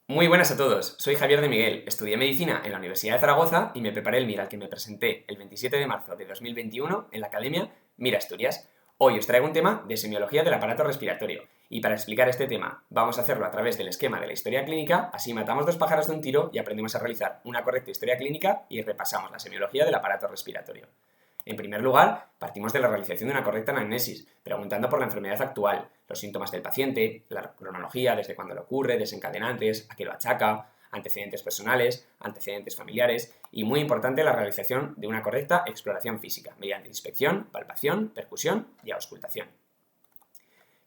Muy buenas a todos, soy Javier de Miguel, estudié Medicina en la Universidad de Zaragoza y me preparé el MIR al que me presenté el 27 de marzo de 2021 en la Academia Mira Asturias. Hoy os traigo un tema de semiología del aparato respiratorio y para explicar este tema vamos a hacerlo a través del esquema de la historia clínica, así matamos dos pájaros de un tiro y aprendemos a realizar una correcta historia clínica y repasamos la semiología del aparato respiratorio. En primer lugar, partimos de la realización de una correcta anamnesis, preguntando por la enfermedad actual, los síntomas del paciente, la cronología, desde cuándo le ocurre, desencadenantes, a qué lo achaca, antecedentes personales, antecedentes familiares y, muy importante, la realización de una correcta exploración física, mediante inspección, palpación, percusión y auscultación.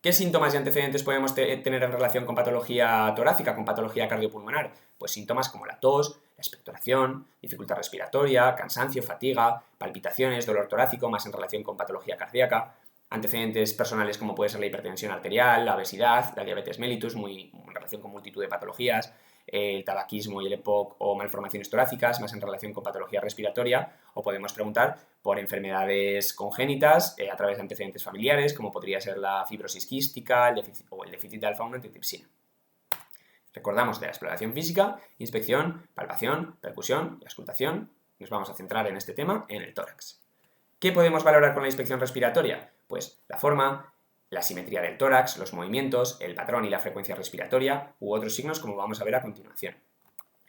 ¿Qué síntomas y antecedentes podemos tener en relación con patología torácica, con patología cardiopulmonar? Pues síntomas como la tos, la expectoración, dificultad respiratoria, cansancio, fatiga, palpitaciones, dolor torácico, más en relación con patología cardíaca, antecedentes personales como puede ser la hipertensión arterial, la obesidad, la diabetes mellitus, muy en relación con multitud de patologías, el tabaquismo y el EPOC o malformaciones torácicas, más en relación con patología respiratoria, o podemos preguntar por enfermedades congénitas a través de antecedentes familiares, como podría ser la fibrosis quística o el déficit de alfa-1 antitripsina. Recordamos de la exploración física, inspección, palpación, percusión y auscultación. Nos vamos a centrar en este tema en el tórax. ¿Qué podemos valorar con la inspección respiratoria? Pues la forma, la simetría del tórax, los movimientos, el patrón y la frecuencia respiratoria u otros signos como vamos a ver a continuación.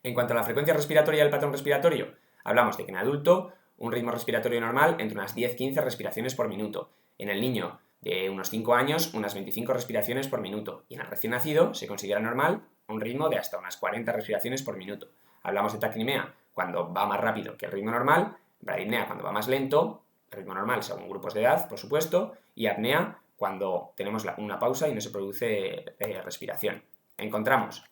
En cuanto a la frecuencia respiratoria y el patrón respiratorio, hablamos de que en adulto un ritmo respiratorio normal entre unas 10-15 respiraciones por minuto. En el niño de unos 5 años, unas 25 respiraciones por minuto. Y en el recién nacido se considera normal un ritmo de hasta unas 40 respiraciones por minuto. Hablamos de taquipnea cuando va más rápido que el ritmo normal, bradipnea cuando va más lento, ritmo normal según grupos de edad, por supuesto, y apnea cuando tenemos una pausa y no se produce respiración. Encontramos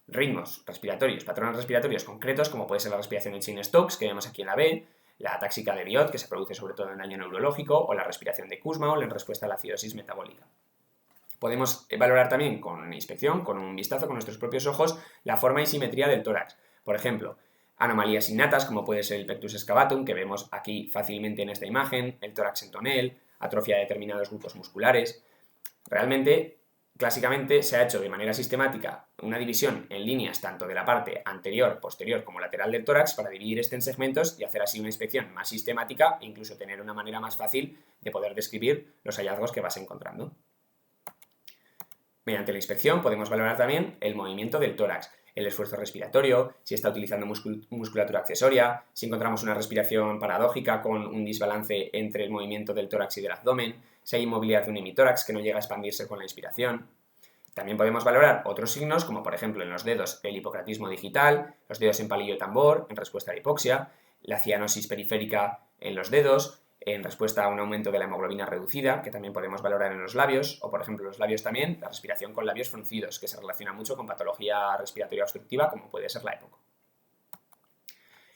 ritmos respiratorios, patrones respiratorios concretos, como puede ser la respiración de Cheyne-Stokes, que vemos aquí en la B, la táxica de Biot, que se produce sobre todo en daño neurológico, o la respiración de Kussmaul en respuesta a la acidosis metabólica. Podemos valorar también con inspección, con un vistazo con nuestros propios ojos, la forma y simetría del tórax. Por ejemplo, anomalías innatas, como puede ser el pectus excavatum, que vemos aquí fácilmente en esta imagen, el tórax en tonel, atrofia de determinados grupos musculares. Realmente, clásicamente, se ha hecho de manera sistemática una división en líneas tanto de la parte anterior, posterior como lateral del tórax para dividir este en segmentos y hacer así una inspección más sistemática e incluso tener una manera más fácil de poder describir los hallazgos que vas encontrando. Mediante la inspección podemos valorar también el movimiento del tórax, el esfuerzo respiratorio, si está utilizando musculatura accesoria, si encontramos una respiración paradójica con un desbalance entre el movimiento del tórax y del abdomen, si hay inmovilidad de un hemitórax que no llega a expandirse con la inspiración. También podemos valorar otros signos, como por ejemplo en los dedos el hipocratismo digital, los dedos en palillo tambor en respuesta a la hipoxia, la cianosis periférica en los dedos, en respuesta a un aumento de la hemoglobina reducida, que también podemos valorar en los labios, o por ejemplo en los labios también, la respiración con labios fruncidos, que se relaciona mucho con patología respiratoria obstructiva, como puede ser la EPOC.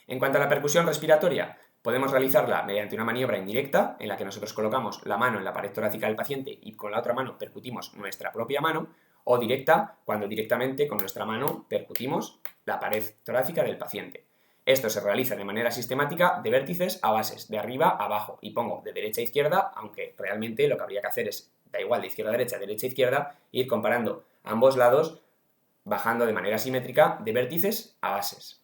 En cuanto a la percusión respiratoria, podemos realizarla mediante una maniobra indirecta, en la que nosotros colocamos la mano en la pared torácica del paciente y con la otra mano percutimos nuestra propia mano, o directa, cuando directamente con nuestra mano percutimos la pared torácica del paciente. Esto se realiza de manera sistemática de vértices a bases, de arriba a abajo, y pongo de derecha a izquierda, aunque realmente lo que habría que hacer es, da igual, de izquierda a derecha, derecha a izquierda, e ir comparando ambos lados, bajando de manera simétrica de vértices a bases.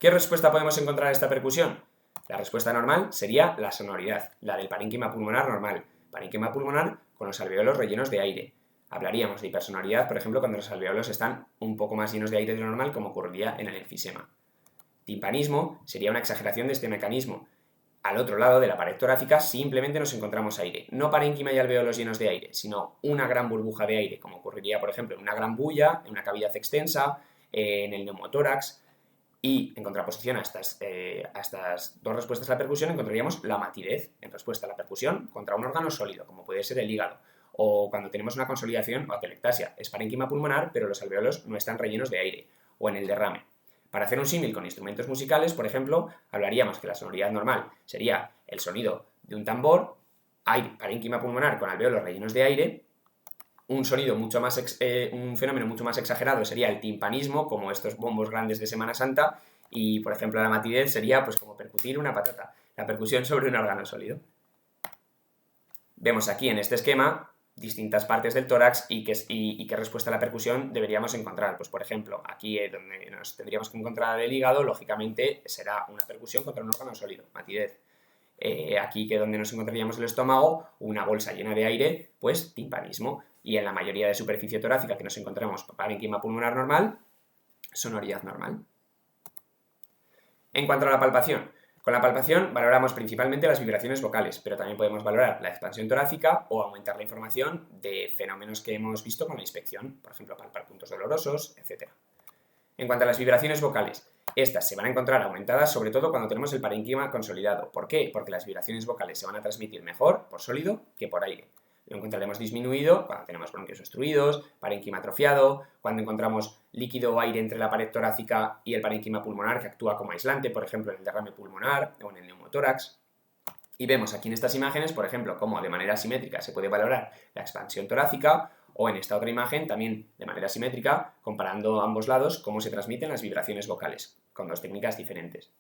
¿Qué respuesta podemos encontrar a esta percusión? La respuesta normal sería la sonoridad, la del parénquima pulmonar normal, parénquima pulmonar con los alveolos rellenos de aire. Hablaríamos de hipersonoridad, por ejemplo, cuando los alveolos están un poco más llenos de aire de lo normal, como ocurriría en el enfisema. Timpanismo sería una exageración de este mecanismo. Al otro lado de la pared torácica simplemente nos encontramos aire, no parénquima y alveolos llenos de aire, sino una gran burbuja de aire, como ocurriría, por ejemplo, en una gran bulla, en una cavidad extensa, en el neumotórax. Y en contraposición a estas dos respuestas a la percusión encontraríamos la matidez en respuesta a la percusión contra un órgano sólido, como puede ser el hígado, o cuando tenemos una consolidación o atelectasia, es parénquima pulmonar, pero los alveolos no están rellenos de aire, o en el derrame. Para hacer un símil con instrumentos musicales, por ejemplo, hablaríamos que la sonoridad normal sería el sonido de un tambor, hay parénquima pulmonar con alveolos rellenos de aire. Un fenómeno mucho más exagerado sería el timpanismo, como estos bombos grandes de Semana Santa, y por ejemplo la matidez sería pues como percutir una patata, la percusión sobre un órgano sólido. Vemos aquí en este esquema distintas partes del tórax y qué respuesta a la percusión deberíamos encontrar. Pues por ejemplo, aquí donde nos tendríamos que encontrar el hígado, lógicamente será una percusión contra un órgano sólido, matidez. Aquí que donde nos encontraríamos el estómago, una bolsa llena de aire, pues timpanismo. Y en la mayoría de superficie torácica que nos encontramos parénquima pulmonar normal, sonoridad normal. En cuanto a la palpación, con la palpación valoramos principalmente las vibraciones vocales, pero también podemos valorar la expansión torácica o aumentar la información de fenómenos que hemos visto con la inspección, por ejemplo, palpar puntos dolorosos, etc. En cuanto a las vibraciones vocales, estas se van a encontrar aumentadas sobre todo cuando tenemos el parénquima consolidado. ¿Por qué? Porque las vibraciones vocales se van a transmitir mejor por sólido que por aire. Lo encontraremos disminuido cuando tenemos bronquios obstruidos, parénquima atrofiado, cuando encontramos líquido o aire entre la pared torácica y el parénquima pulmonar que actúa como aislante, por ejemplo en el derrame pulmonar o en el neumotórax. Y vemos aquí en estas imágenes, por ejemplo, cómo de manera simétrica se puede valorar la expansión torácica, o en esta otra imagen también de manera simétrica, comparando ambos lados, cómo se transmiten las vibraciones vocales, con dos técnicas diferentes.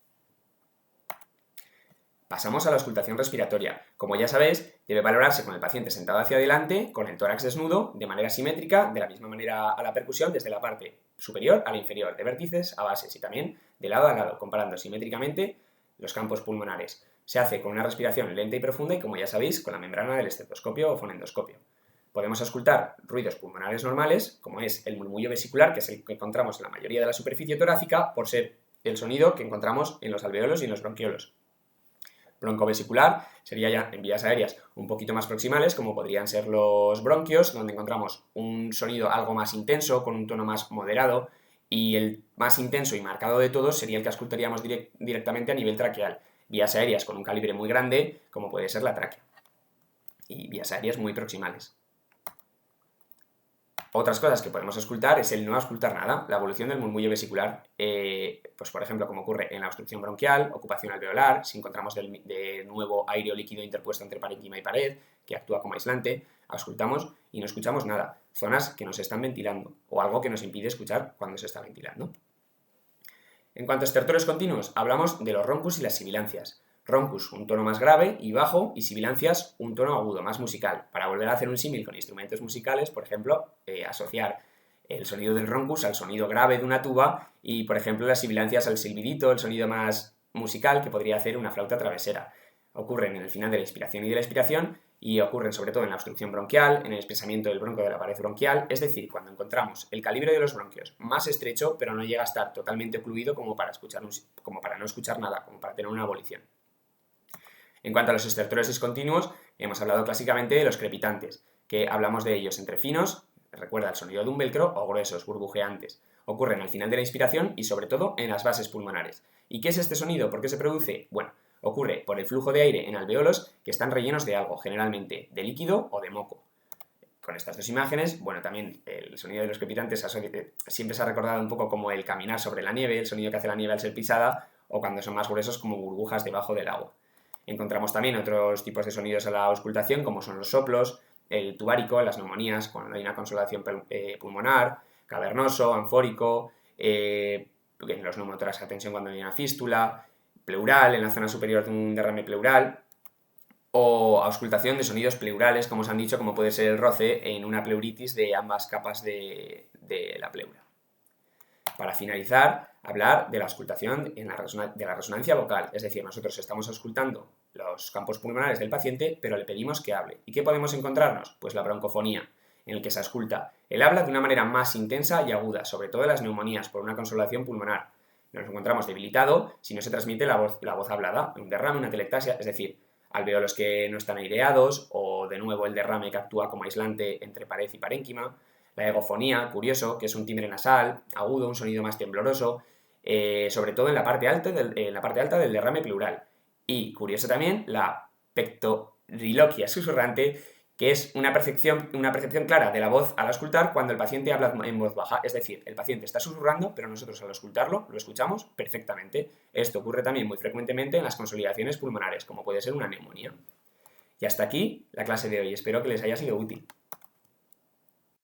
Pasamos a la auscultación respiratoria. Como ya sabéis, debe valorarse con el paciente sentado hacia adelante, con el tórax desnudo, de manera simétrica, de la misma manera a la percusión, desde la parte superior a la inferior, de vértices a bases y también de lado a lado, comparando simétricamente los campos pulmonares. Se hace con una respiración lenta y profunda y, como ya sabéis, con la membrana del estetoscopio o fonendoscopio. Podemos auscultar ruidos pulmonares normales, como es el murmullo vesicular, que es el que encontramos en la mayoría de la superficie torácica, por ser el sonido que encontramos en los alveolos y en los bronquiolos. Broncovesicular sería ya en vías aéreas un poquito más proximales, como podrían ser los bronquios, donde encontramos un sonido algo más intenso, con un tono más moderado, y el más intenso y marcado de todos sería el que auscultaríamos directamente a nivel traqueal. Vías aéreas con un calibre muy grande, como puede ser la tráquea, y vías aéreas muy proximales. Otras cosas que podemos auscultar es el no auscultar nada, la evolución del murmullo vesicular, pues por ejemplo como ocurre en la obstrucción bronquial, ocupación alveolar, si encontramos de nuevo aire o líquido interpuesto entre parénquima y pared, que actúa como aislante, auscultamos y no escuchamos nada, zonas que nos están ventilando o algo que nos impide escuchar cuando se está ventilando. En cuanto a estertores continuos, hablamos de los roncus y las sibilancias. Roncus, un tono más grave y bajo, y sibilancias, un tono agudo, más musical. Para volver a hacer un símil con instrumentos musicales, por ejemplo, asociar el sonido del roncus al sonido grave de una tuba y, por ejemplo, las sibilancias al silbidito, el sonido más musical que podría hacer una flauta travesera. Ocurren en el final de la inspiración y de la expiración y ocurren sobre todo en la obstrucción bronquial, en el espesamiento del bronco de la pared bronquial, es decir, cuando encontramos el calibre de los bronquios más estrecho, pero no llega a estar totalmente ocluido como para no escuchar nada, como para tener una abolición. En cuanto a los estertores discontinuos, hemos hablado clásicamente de los crepitantes, que hablamos de ellos entre finos, recuerda el sonido de un velcro, o gruesos, burbujeantes. Ocurren al final de la inspiración y sobre todo en las bases pulmonares. ¿Y qué es este sonido? ¿Por qué se produce? Bueno, ocurre por el flujo de aire en alveolos que están rellenos de algo, generalmente de líquido o de moco. Con estas dos imágenes, bueno, también el sonido de los crepitantes siempre se ha recordado un poco como el caminar sobre la nieve, el sonido que hace la nieve al ser pisada, o cuando son más gruesos como burbujas debajo del agua. Encontramos también otros tipos de sonidos a la auscultación, como son los soplos, el tubárico, las neumonías, cuando hay una consolación pulmonar, cavernoso, anfórico, en los neumotórax a tensión cuando hay una fístula, pleural, en la zona superior de un derrame pleural, o auscultación de sonidos pleurales, como os han dicho, como puede ser el roce en una pleuritis de ambas capas de la pleura. Para finalizar, hablar de la auscultación de la resonancia vocal, es decir, nosotros estamos auscultando los campos pulmonares del paciente, pero le pedimos que hable. ¿Y qué podemos encontrarnos? Pues la broncofonía, en el que se ausculta el habla de una manera más intensa y aguda, sobre todo en las neumonías por una consolación pulmonar. Nos encontramos debilitado si no se transmite la voz hablada, un derrame, una telectasia, es decir, alveolos que no están aireados o de nuevo el derrame que actúa como aislante entre pared y parénquima. La egofonía, curioso, que es un timbre nasal, agudo, un sonido más tembloroso, sobre todo en la parte alta del derrame pleural. Y curioso también la pectoriloquia susurrante, que es una percepción clara de la voz al auscultar cuando el paciente habla en voz baja. Es decir, el paciente está susurrando, pero nosotros al auscultarlo lo escuchamos perfectamente. Esto ocurre también muy frecuentemente en las consolidaciones pulmonares, como puede ser una neumonía. Y hasta aquí la clase de hoy. Espero que les haya sido útil.